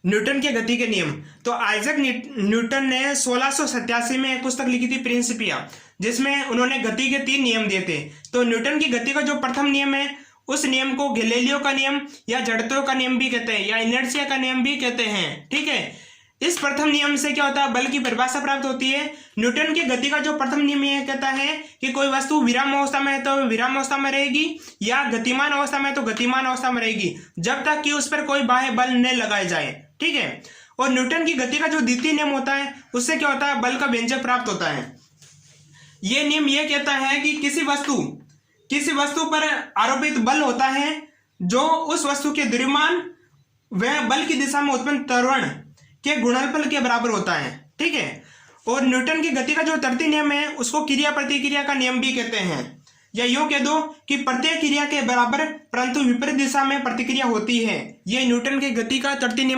Newton के गति के नियम। तो आइजैक न्यूटन ने 1687 में एक पुस्तक लिखी थी प्रिंसिपिया, जिसमें उन्होंने गति के 3 नियम दिए थे। तो न्यूटन की गति का जो प्रथम नियम है उस नियम को गैलीलियो का नियम या जड़त्व का नियम भी कहते हैं या इनर्शिया का नियम भी कहते हैं। ठीक है, इस प्रथम नियम से क्या होता है, बल की परिभाषा प्राप्त होती है। न्यूटन की गति का जो प्रथम नियम यह कहता है कि कोई वस्तु विराम अवस्था में है तो विराम अवस्था में रहेगी, या गतिमान अवस्था में है तो गतिमान अवस्था में रहेगी, जब तक कि उस पर कोई बाह्य बल न लगाए जाए। ठीक है, और न्यूटन की गति का जो द्वितीय नियम होता है उससे क्या होता है, बल का व्यंजक प्राप्त होता है। यह नियम यह कहता है कि किसी वस्तु पर आरोपित बल होता है जो उस वस्तु के द्रव्यमान व बल की दिशा में उत्पन्न त्वरण के गुणनफल के बराबर होता है। ठीक है, और न्यूटन की गति का जो तृतीय नियम है उसको क्रिया प्रतिक्रिया का नियम भी कहते हैं, या यूं कह दो कि प्रत्येक क्रिया के बराबर परंतु विपरीत दिशा में प्रतिक्रिया होती है। यह न्यूटन की गति का तृतीय नियम